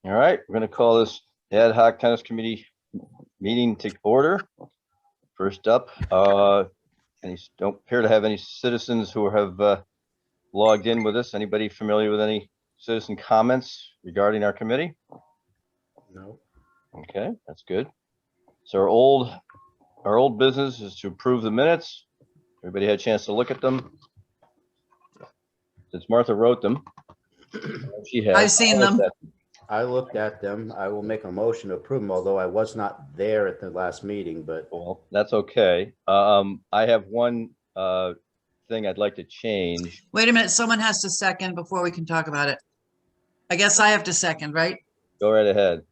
All right, we're going to call this ad hoc tennis committee meeting to order. First up, don't appear to have any citizens who have logged in with us. Anybody familiar with any citizen comments regarding our committee? No. Okay, that's good. So our old business is to approve the minutes. Everybody had a chance to look at them. Since Martha wrote them, she has. I've seen them. I looked at them. I will make a motion to approve them, although I was not there at the last meeting, but Well, that's okay. I have one thing I'd like to change. Wait a minute, someone has to second before we can talk about it. I guess I have to second, right? Go right ahead.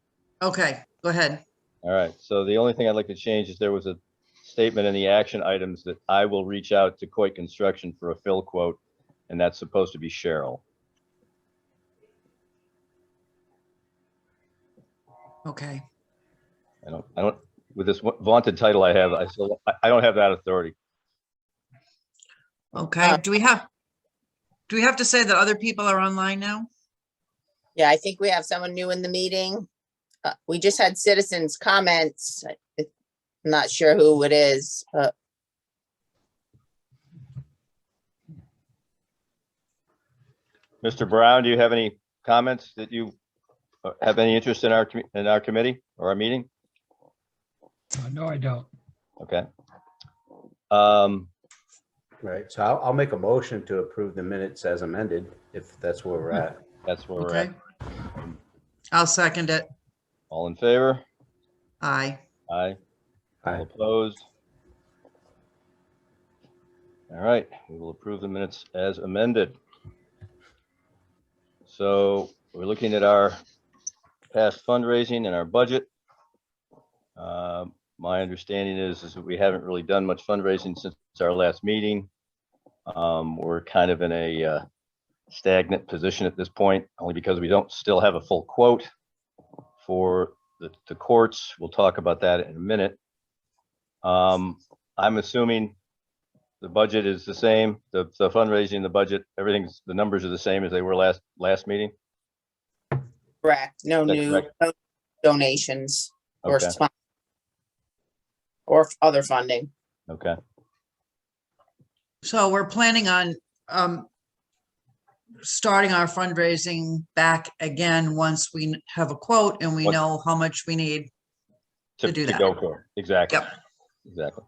Okay, go ahead. All right. So the only thing I'd like to change is there was a statement in the action items that I will reach out to Coit Construction for a fill quote, and that's supposed to be Cheryl. Okay. I don't, with this vaunted title I have, I don't have that authority. Okay. Do we have to say that other people are online now? Yeah, I think we have someone new in the meeting. We just had citizens' comments. I'm not sure who it is, but Mr. Brown, do you have any comments that you have any interest in our committee or our meeting? No, I don't. Okay. right. So I'll make a motion to approve the minutes as amended, if that's where we're at. That's where we're Okay. at. I'll second it. All in favor? Aye. Aye. All Aye. opposed? All right, we will approve the minutes as amended. So we're looking at our past fundraising and our budget. My understanding is that we haven't really done much fundraising since our last meeting. We're kind of in a stagnant position at this point, only because we don't still have a full quote for the courts. We'll talk about that in a minute. I'm assuming the budget is the same, the fundraising, the budget, everything's, the numbers are the same as they were last meeting. correct. No That's new correct. no donations or Okay. or other funding. Okay. So we're planning on starting our fundraising back again once we have a quote and we What- know how much we need. To do that. go for it. Exactly. Yep. Exactly.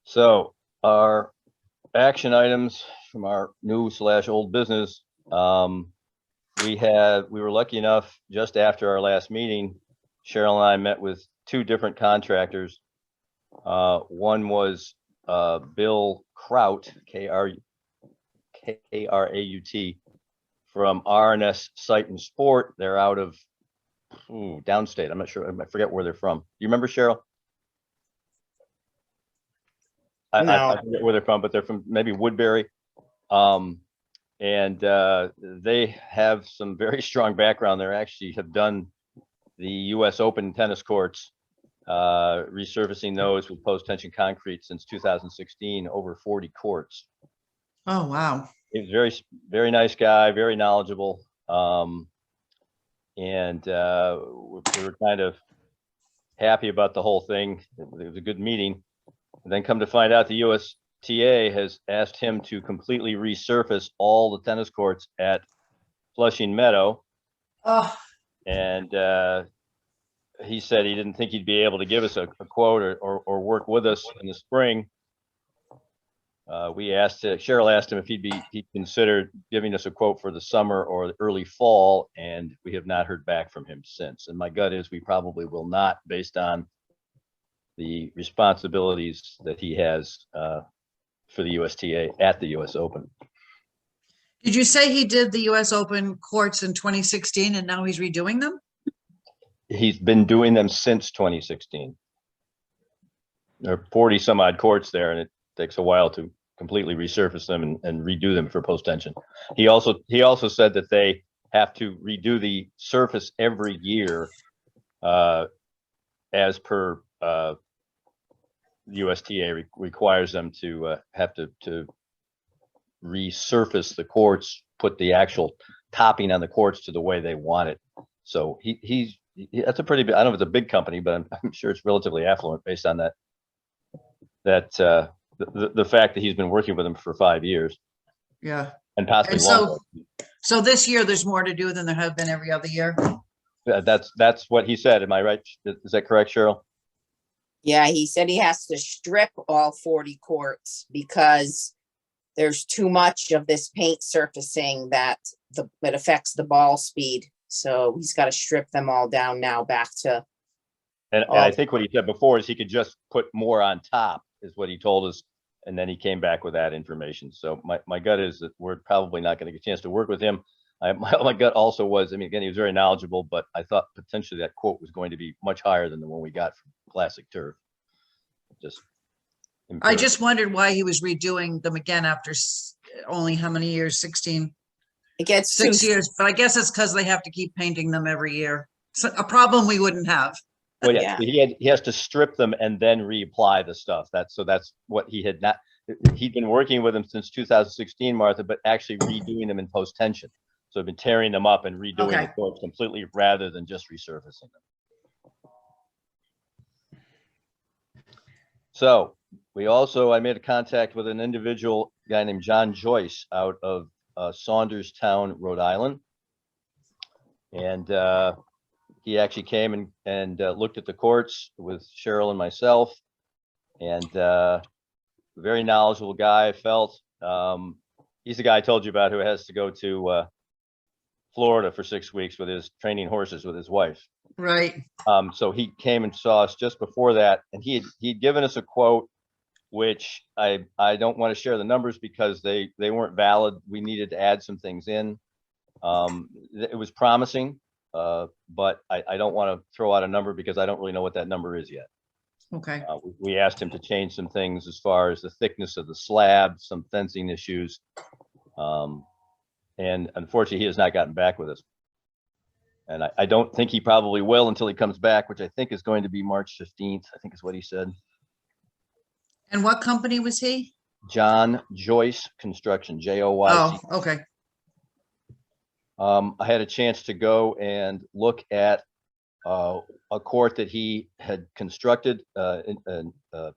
So our action items from our new / old business, we were lucky enough just after our last meeting, Cheryl and I met with two different contractors. One was Bill Kraut, Kraut, from R&S Site and Sport. They're out of downstate. I'm not sure. I forget where they're from. Do you remember, Cheryl? I forget where they're from, but they're from maybe Woodbury. And they have some very strong background. They actually have done the US Open tennis courts, resurfacing those with post-tension concrete since 2016, over 40 courts. Oh, wow. He's very, very nice guy, very knowledgeable. And we were kind of happy about the whole thing. It was a good meeting. And then come to find out the USTA has asked him to completely resurface all the tennis courts at Flushing Meadow. Oh, And he said he didn't think he'd be able to give us a quote or work with us in the spring. Cheryl asked him if he'd consider giving us a quote for the summer or the early fall, and we have not heard back from him since. And my gut is we probably will not, based on the responsibilities that he has for the USTA at the US Open. did you say he did the US Open courts in 2016 and now he's redoing them? He's been doing them since 2016. There are 40 some odd courts there, and it takes a while to completely resurface them and redo them for post-tension. He also said that they have to redo the surface every year as per USTA requires them to have to resurface the courts, put the actual topping on the courts to the way they want it. So that's a pretty big, I don't know if it's a big company, but I'm sure it's relatively affluent based on the fact that he's been working with them for 5 years Yeah. and possibly And so, longer. so this year there's more to do than there have been every other year. That's what he said. Am I right? Is that correct, Cheryl? Yeah, he said he has to strip all 40 courts because there's too much of this paint surfacing that it affects the ball speed. So he's got to strip them all down now back to. And I think what he said before is he could just put more on top, is what he told us. And then he came back with that information. So my gut is that we're probably not going to get a chance to work with him. My gut also was, I mean, again, he was very knowledgeable, but I thought potentially that quote was going to be much higher than the one we got from Classic Turf. I just wondered why he was redoing them again after only how many years? 16, It gets 6 too, years. But I guess it's because they have to keep painting them every year. So a problem we wouldn't have. Well, yeah, he has to strip them and then reapply the stuff. That's what he had not. He'd been working with them since 2016, Martha, but actually redoing them in post tension. So I've been tearing them up and redoing Okay. the courts completely rather than just resurfacing them. So I made a contact with an individual guy named John Joyce out of Saunderstown, Rhode Island. And he actually came and looked at the courts with Cheryl and myself, and very knowledgeable guy. I felt he's the guy I told you about who has to go to Florida for 6 weeks with his training horses with his wife. Right. So he came and saw us just before that, and he'd given us a quote, which I don't want to share the numbers because they weren't valid. We needed to add some things in. It was promising. But I don't want to throw out a number because I don't really know what that number is yet. Okay. We asked him to change some things as far as the thickness of the slab, some fencing issues. And unfortunately, he has not gotten back with us. And I don't think he probably will until he comes back, which I think is going to be March 15th, I think is what he said. And what company was he? John Joyce Construction, Joyce. Oh, okay. I had a chance to go and look at a court that he had constructed, a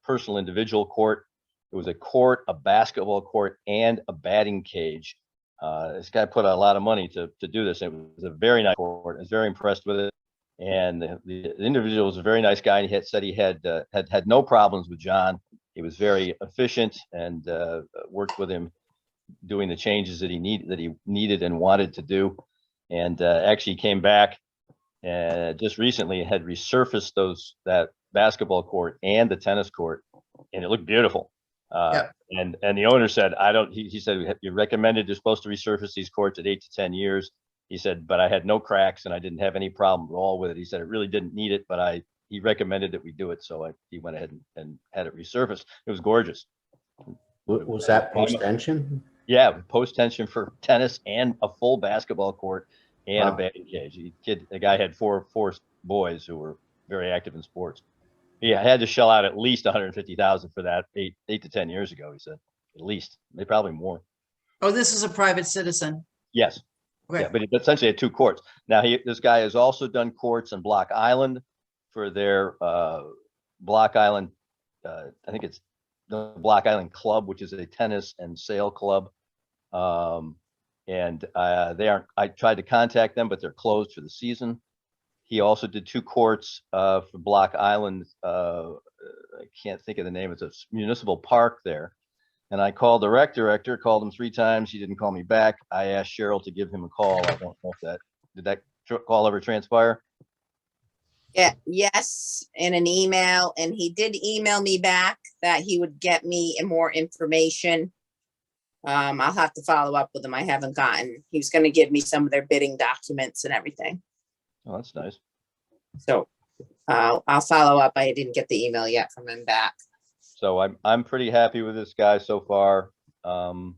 personal individual court. It was a court, a basketball court, and a batting cage. This guy put out a lot of money to do this. It was a very nice court. I was very impressed with it. And the individual was a very nice guy. And he had said he had no problems with John. He was very efficient and worked with him doing the changes that he needed and wanted to do. And actually came back just recently, had resurfaced that basketball court and the tennis court, and it looked beautiful. Yep. And the owner said, he said, you recommended you're supposed to resurface these courts at 8 to 10 years. He said, but I had no cracks and I didn't have any problem at all with it. He said, it really didn't need it, but he recommended that we do it. So he went ahead and had it resurfaced. It was gorgeous. Was that post tension? Yeah, post tension for tennis and a full basketball court and a Wow. batting cage. The guy had four boys who were very active in sports. He had to shell out at least $150,000 for that 8 to 10 years ago. He said, at least, maybe probably more. Oh, this is a private citizen. Yes. Okay. Yeah, but he essentially had 2 courts. Now this guy has also done courts on Block Island for their Block Island. I think it's the Block Island Club, which is a tennis and sail club. And they aren't. I tried to contact them, but they're closed for the season. He also did 2 courts for Block Island. I can't think of the name. It's a municipal park there. And I called the rec director, called him 3 times. He didn't call me back. I asked Cheryl to give him a call. I don't know if did that call ever transpire? yeah, yes, in an email, and he did email me back that he would get me more information. I'll have to follow up with him. I haven't gotten, he was going to give me some of their bidding documents and everything. Oh, that's nice. So I'll follow up. I didn't get the email yet from him back. So I'm pretty happy with this guy so far. And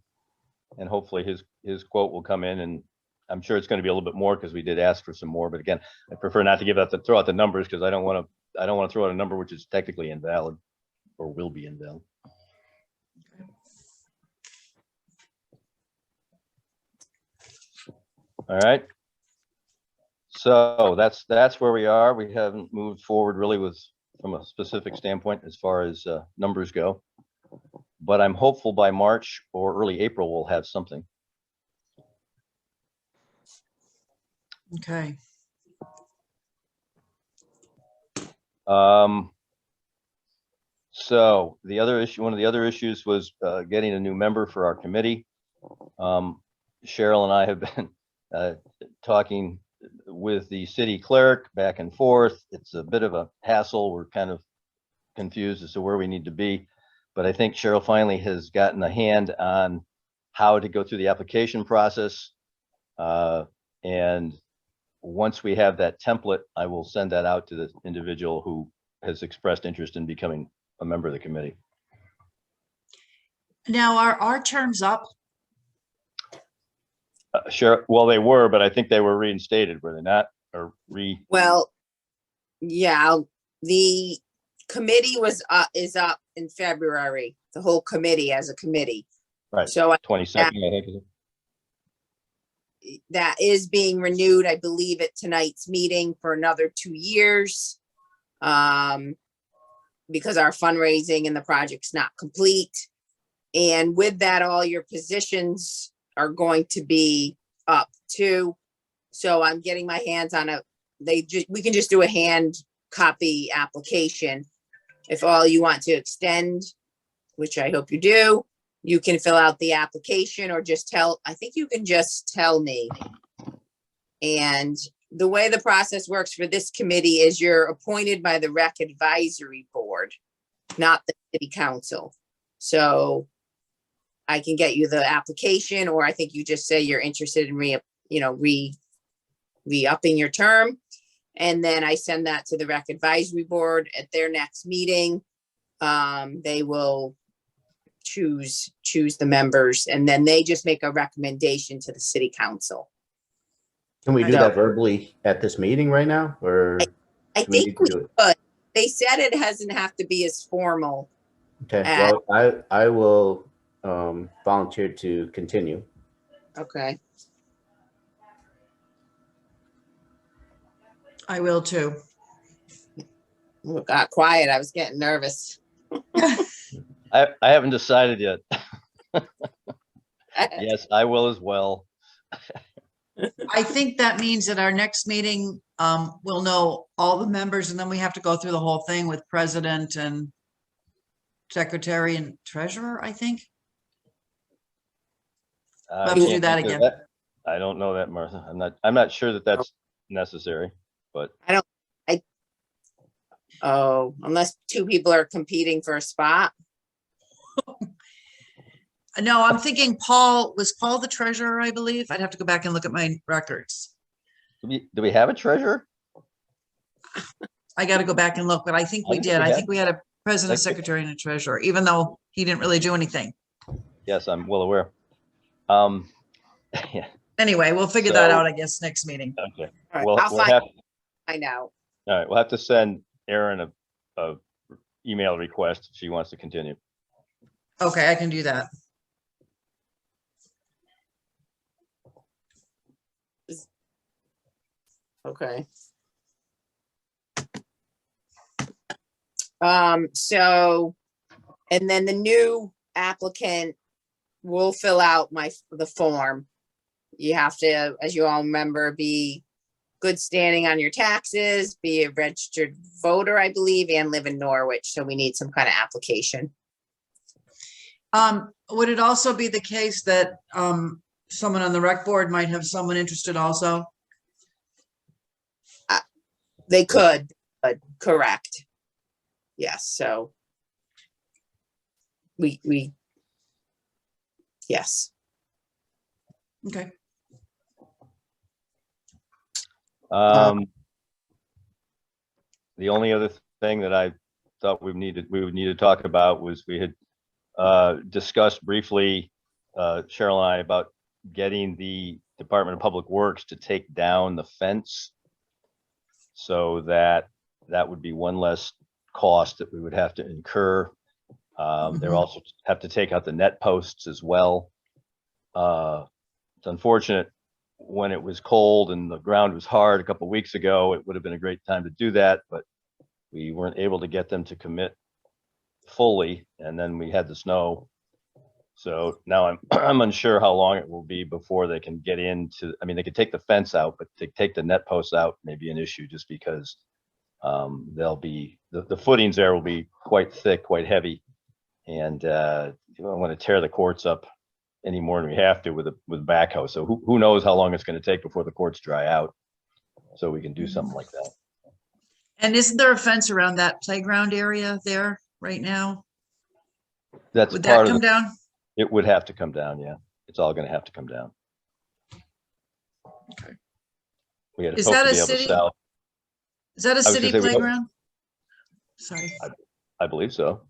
hopefully his quote will come in, and I'm sure it's going to be a little bit more because we did ask for some more. But again, I prefer not to throw out the numbers because I don't want to throw out a number which is technically invalid or will be invalid. All right. So that's where we are. We haven't moved forward really from a specific standpoint as far as numbers go. But I'm hopeful by March or early April, we'll have something. Okay. So the other issue, one of the other issues was getting a new member for our committee. Cheryl and I have been talking with the city clerk back and forth. It's a bit of a hassle. We're kind of confused as to where we need to be. But I think Cheryl finally has gotten a hand on how to go through the application process. And once we have that template, I will send that out to the individual who has expressed interest in becoming a member of the committee. Now, are our terms up? Sure. Well, they were, but I think they were reinstated, were they not? Or Well, yeah, the committee is up in February, the whole committee as a committee. right, So 22nd, I think. Is it? that is being renewed, I believe, at tonight's meeting for another 2 years. Because our fundraising and the project's not complete. And with that, all your positions are going to be up too. So I'm getting my hands on we can just do a hand copy application. If all you want to extend, which I hope you do, you can fill out the application or I think you can just tell me. And the way the process works for this committee is you're appointed by the Rec Advisory Board, not the city council. So I can get you the application, or I think you just say you're interested in re-upping your term. And then I send that to the Rec Advisory Board at their next meeting. They will choose the members, and then they just make a recommendation to the city council. Can we do No. that verbally at this meeting right now, or? I do we need think to we do it? could. They said it doesn't have to be as formal. Okay, well, I will volunteer to continue. Okay. I will too. Oh, it got quiet. I was getting nervous. I haven't decided yet. Yes, I will as well. I think that means at our next meeting, we'll know all the members, and then we have to go through the whole thing with president and secretary and treasurer, I think. I We'll have to do can't that think of again. I don't know that, Martha. I'm not sure that that's necessary, but Oh, unless two people are competing for a spot. No, I'm thinking was Paul the treasurer, I believe? I'd have to go back and look at my records. do we have a treasurer? I got to go back and look, but I think we I think did. we I had- think we had a president, secretary, and a treasurer, even though he didn't really do anything. Yes, I'm well aware. Yeah, Anyway, we'll figure that So- out, I guess, next meeting. okay. All right, Well, I'll we'll find have, out. all right, we'll have to send Erin a email request if she wants to continue. Okay, I can do that. Okay. So, and then the new applicant will fill out the form. You have to, as you all remember, be good standing on your taxes, be a registered voter, I believe, and live in Norwich. So we need some kind of application. Would it also be the case that someone on the rec board might have someone interested also? They could, but correct. Yes, so we yes. Okay. The only other thing that I thought we would need to talk about was we had discussed briefly, Cheryl and I, about getting the Department of Public Works to take down the fence, so that would be one less cost that we would have to incur. They also have to take out the net posts as well. It's unfortunate when it was cold and the ground was hard a couple weeks ago, it would have been a great time to do that, but we weren't able to get them to commit fully, and then we had the snow. So now I'm unsure how long it will be before they can get into, I mean, they could take the fence out, but to take the net posts out may be an issue just because they'll be, the footings there will be quite thick, quite heavy. And you don't want to tear the courts up any more than we have to with backhoe. So who knows how long it's going to take before the courts dry out. So we can do something like that. And isn't there a fence around that playground area there right now? That's Would part that of come the, down? it would have to come down. Yeah. It's all going to have to come down. Okay. We had Is hoped that to a be able to city? sell. Is that a was gonna city say, we hope- playground? Sorry. I believe so.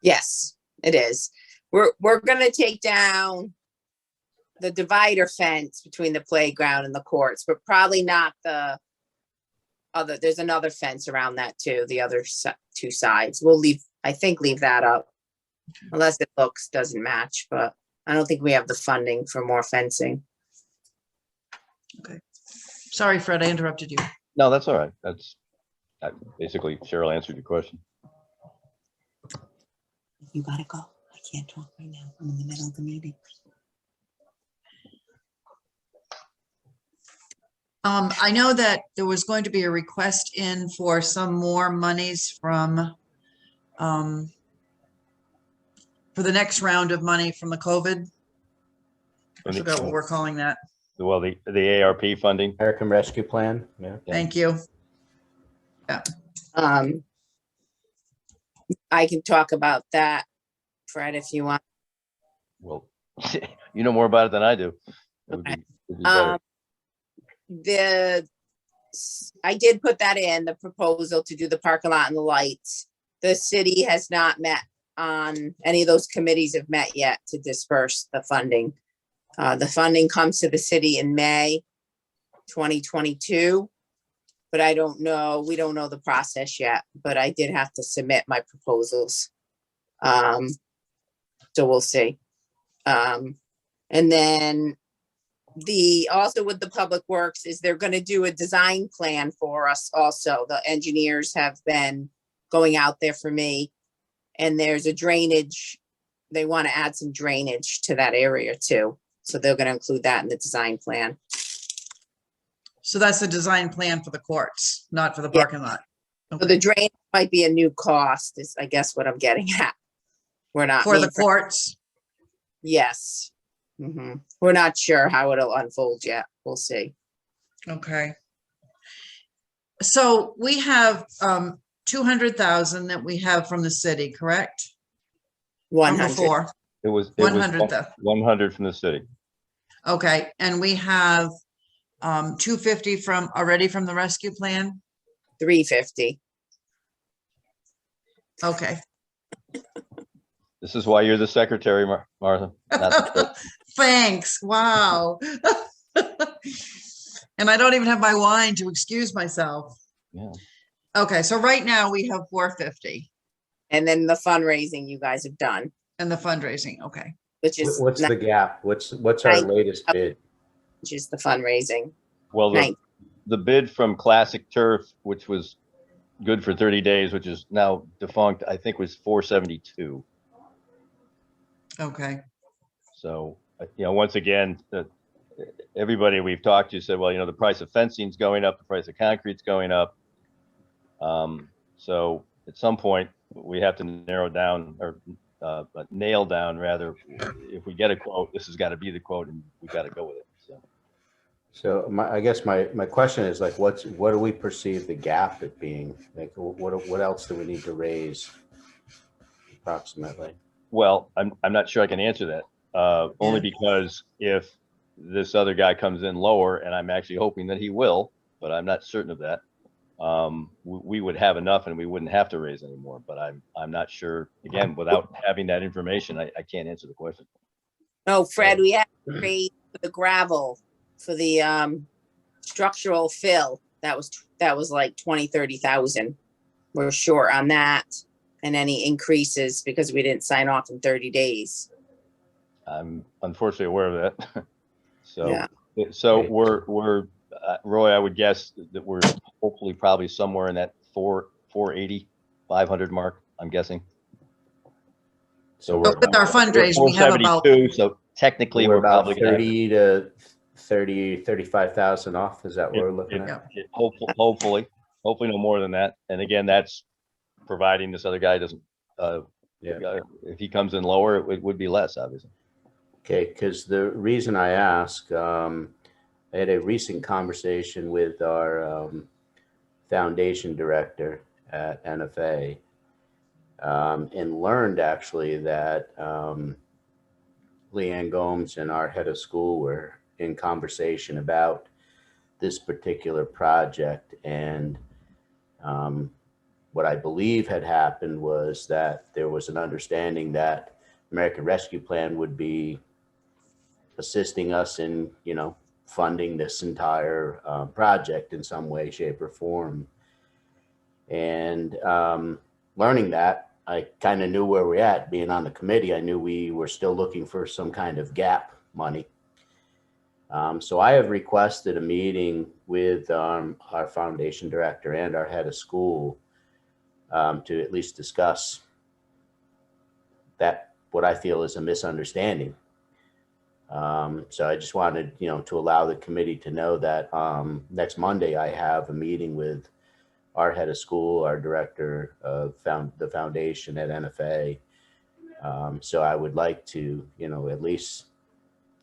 Yes, it is. We're gonna take down the divider fence between the playground and the courts, but probably not the other, there's another fence around that too, the other two sides. We'll leave, I think, leave that up. Unless it doesn't match, but I don't think we have the funding for more fencing. Sorry, Fred, I interrupted you. No, that's all right. Basically Cheryl answered your question. You gotta go. I can't talk right now. I'm in the middle of the meeting. I know that there was going to be a request in for some more monies from for the next round of money from the COVID. I forgot what we're calling that. Well, the ARP funding. American Rescue Plan, yeah. Yeah. Thank you. I can talk about that, Fred, if you want. Well, you know more about it than I do. It would be better. I did put that in, the proposal to do the parking lot and the lights. The city has not met on, any of those committees have met yet to disperse the funding. The funding comes to the city in May 2022, but I don't know, we don't know the process yet, but I did have to submit my proposals. So we'll see. And then also with the Public Works is they're gonna do a design plan for us also. The engineers have been going out there for me. And there's a drainage, they want to add some drainage to that area too. So they're gonna include that in the design plan. So that's the design plan for the courts, not for the Yeah. parking lot. So the drain might be a new cost is, I guess, what I'm getting at. We're not. For the courts. Yes. Mhm. We're not sure how it'll unfold yet. We'll see. Okay. So we have 200,000 that we have from the city, correct? From 100. before. It was 100,000. 100 from the city. Okay, and we have 250 from already from the rescue plan. 350. Okay. This is why you're the secretary, Martha. Not the- Thanks. Wow. And I don't even have my wine to excuse myself. yeah. Okay, so right now we have 450 And then the fundraising you guys have done, and the fundraising. Okay. which is What's the gap? What's our Nine- latest bid? which is the fundraising. Well, Right. the bid from Classic Turf, which was good for 30 days, which is now defunct, I think was 472. Okay. So, once again, everybody we've talked to said, well, the price of fencing's going up, the price of concrete's going up. So at some point we have to narrow down or nail down rather, if we get a quote, this has got to be the quote and we got to go with it. So I guess my question is like, what do we perceive the gap at being? Like, what else do we need to raise approximately? Well, I'm not sure I can answer that, only because if this other guy comes in lower, and I'm actually hoping that he will, but I'm not certain of that, we would have enough and we wouldn't have to raise anymore. But I'm not sure. Again, without having that information, I can't answer the question. No, Fred, we have to raise for the gravel for the structural fill. That was like 20,000-30,000. We're short on that. And any increases because we didn't sign off in 30 days. I'm unfortunately aware of that. So, Yeah. so Great. we're, Roy, I would guess that we're hopefully probably somewhere in that 480, 500 mark, I'm guessing. So But with our fundraise, we have about, 472, so technically We're we're about probably gonna have 30 to 35,000 off. Is that what we're looking at? hopefully no more than that. And again, that's providing this other guy doesn't, Yeah. if he comes in lower, it would be less, obviously. Okay, because the reason I ask, I had a recent conversation with our foundation director at NFA, and learned actually that Leanne Gomes and our head of school were in conversation about this particular project. And what I believe had happened was that there was an understanding that American Rescue Plan would be assisting us in, funding this entire project in some way, shape, or form. And learning that, I kind of knew where we're at. Being on the committee, I knew we were still looking for some kind of gap money. So I have requested a meeting with our foundation director and our head of school to at least discuss that, what I feel is a misunderstanding. So I just wanted, to allow the committee to know that next Monday I have a meeting with our head of school, our director of the foundation at NFA. So I would like to, at least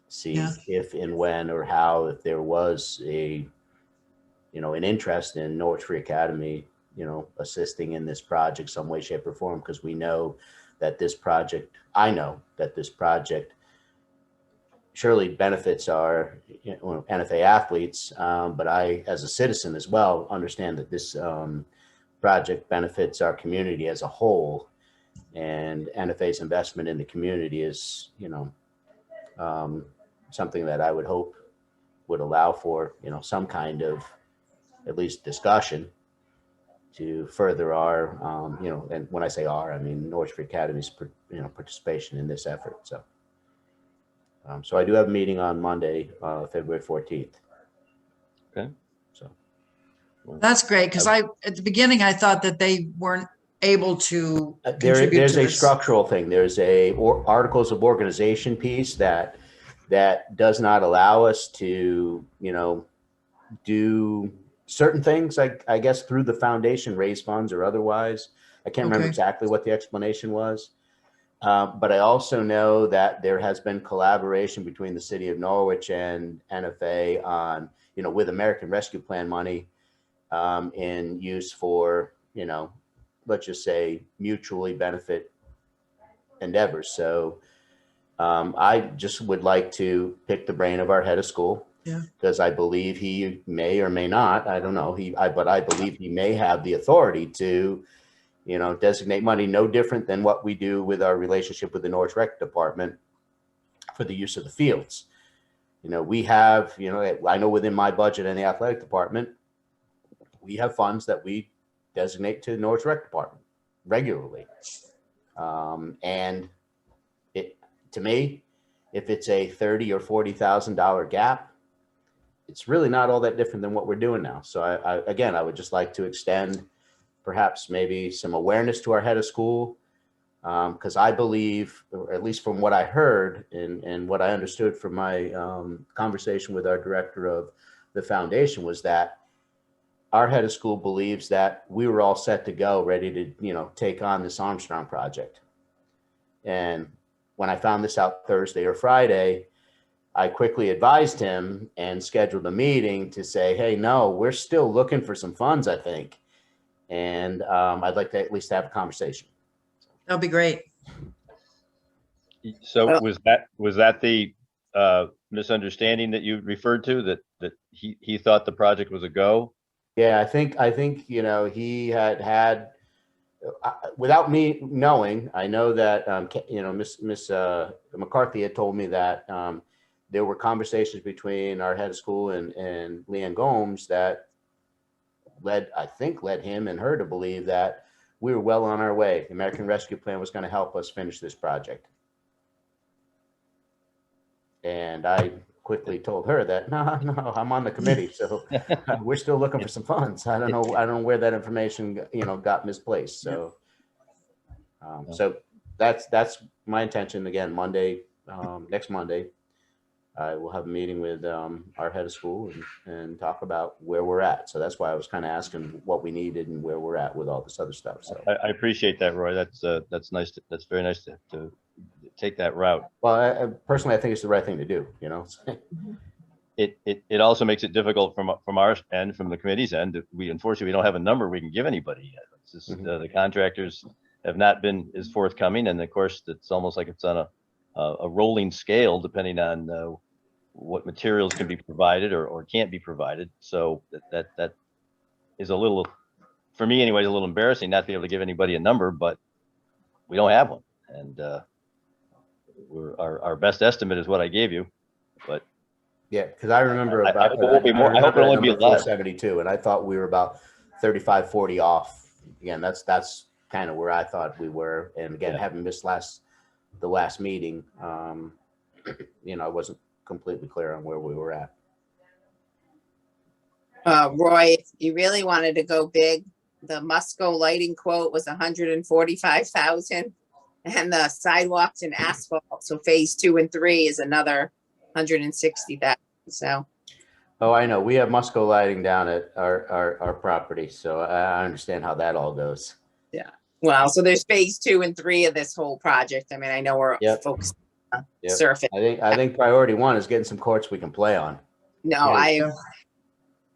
see Yeah. if and when or how, if there was an interest in Norwich Free Academy, assisting in this project some way, shape, or form, because I know that this project surely benefits our NFA athletes, but I, as a citizen as well, understand that this project benefits our community as a whole, and NFA's investment in the community is, something that I would hope would allow for, some kind of at least discussion to further our, and when I say our, I mean Norwich Free Academy's, participation in this effort. So. So I do have a meeting on Monday, February 14th. Okay. So that's great, because at the beginning, I thought that they weren't able to contribute there's to a this. structural thing. There's articles of organization piece that does not allow us to, do certain things, I guess, through the foundation, raise funds or otherwise. I can't remember Okay. exactly what the explanation was. But I also know that there has been collaboration between the city of Norwich and NFA on, with American Rescue Plan money in use for, let's just say mutually benefit endeavors. So I just would like to pick the brain of our head of school. Yeah. Because I believe he may or may not, I don't know, but I believe he may have the authority to, designate money, no different than what we do with our relationship with the Norwich Rec Department for the use of the fields. We have, I know within my budget and the athletic department, we have funds that we designate to the Norwich Rec Department regularly. And to me, if it's a $30,000 or $40,000 gap, it's really not all that different than what we're doing now. So I would just like to extend perhaps maybe some awareness to our head of school, because I believe, or at least from what I heard and what I understood from my conversation with our director of the foundation, was that our head of school believes that we were all set to go, ready to, take on this Armstrong project. And when I found this out Thursday or Friday, I quickly advised him and scheduled a meeting to say, hey, no, we're still looking for some funds, I think. And I'd like to at least have a conversation. That'll be great. So Well- was that the misunderstanding that you referred to, that he thought the project was a go? Yeah, I think he had without me knowing, I know that Miss McCarthy had told me that there were conversations between our head of school and Leanne Gomes that led him and her to believe that we were well on our way. The American Rescue Plan was going to help us finish this project. And I quickly told her that, no, I'm on the committee, so we're still looking for some funds. I don't know where that information, got misplaced, so. So that's my intention. Again, Monday, next Monday, I will have a meeting with our head of school and talk about where we're at. So that's why I was kind of asking what we needed and where we're at with all this other stuff. So, I appreciate that, Roy. That's nice. That's very nice to take that route. well, I personally, I think it's the right thing to do, It also makes it difficult from our end, from the committee's end. Unfortunately, we don't have a number we can give anybody yet. It's just, the contractors have not been as forthcoming, and of course, it's almost like it's on a rolling scale depending on what materials can be provided or can't be provided. So that is a little, for me anyway, a little embarrassing not to be able to give anybody a number, but we don't have one, and our best estimate is what I gave you, but. Yeah, because I remember I about. hope it won't be more. I hope it'll only be less. 472, and I thought we were about 35, 40 off. Again, that's kind of where I thought we were. And again, Yeah. having missed the last meeting, I wasn't completely clear on where we were at. Roy, if you really wanted to go big, the Musco lighting quote was 145,000, and the sidewalks and asphalt, so phase 2 and 3 is another 160,000. So, Oh, I know. We have Musco lighting down at our property, so I understand how that all goes. well, so there's phase 2 and 3 of this whole project. I mean, I know we're Yep. focused on Yep. surface. I think priority one is getting some courts we can play on. No, Yeah.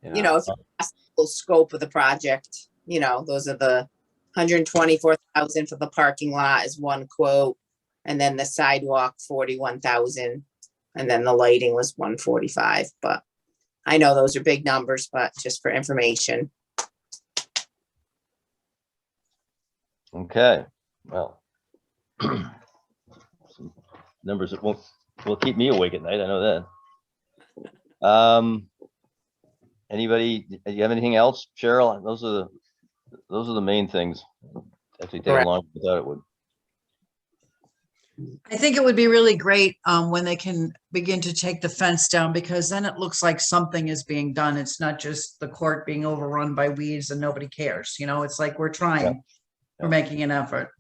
if you ask the full scope of the project, those are the 124,000 for the parking lot is one quote, and then the sidewalk 41,000, and then the lighting was 145. But I know those are big numbers, but just for information. Okay, well, some numbers that will keep me awake at night. I know that. Anybody, do you have anything else, Cheryl? Those are the main things. Actually, take Correct. longer than I thought it would. I think it would be really great when they can begin to take the fence down, because then it looks like something is being done. It's not just the court being overrun by weeds and nobody cares. It's like we're trying, we're making an effort.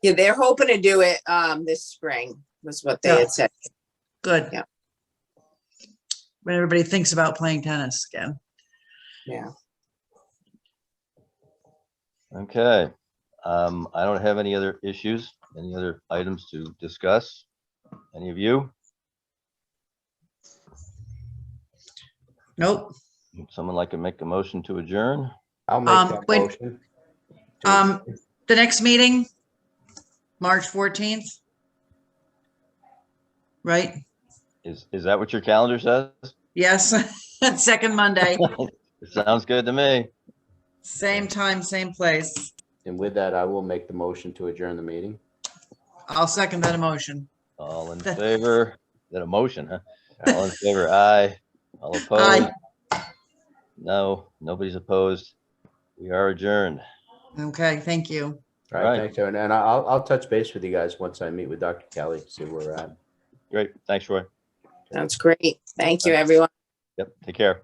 Yeah, they're hoping to do it this spring, was what they Yeah. had said. Good. Yeah. When everybody thinks about playing tennis again. Yeah. Okay, I don't have any other issues, any other items to discuss. Any of you? Nope. Would someone like to make a motion to adjourn? I'll make that wait. motion. The next meeting, March 14th. Right? Is that what your calendar says? Yes. Second Monday, It sounds good to me. same time, same place. And with that, I will make the motion to adjourn the meeting. I'll second that emotion. All in favor? Is that a motion, huh? All in favor, aye. All opposed? Aye. No, nobody's opposed. We are adjourned. Okay, thank you. All Right. right, thanks, Aaron. And I'll touch base with you guys once I meet with Dr. Kelly, see where we're at. Great. Thanks, Roy. That's great. Thank you, everyone. Yep. Take care.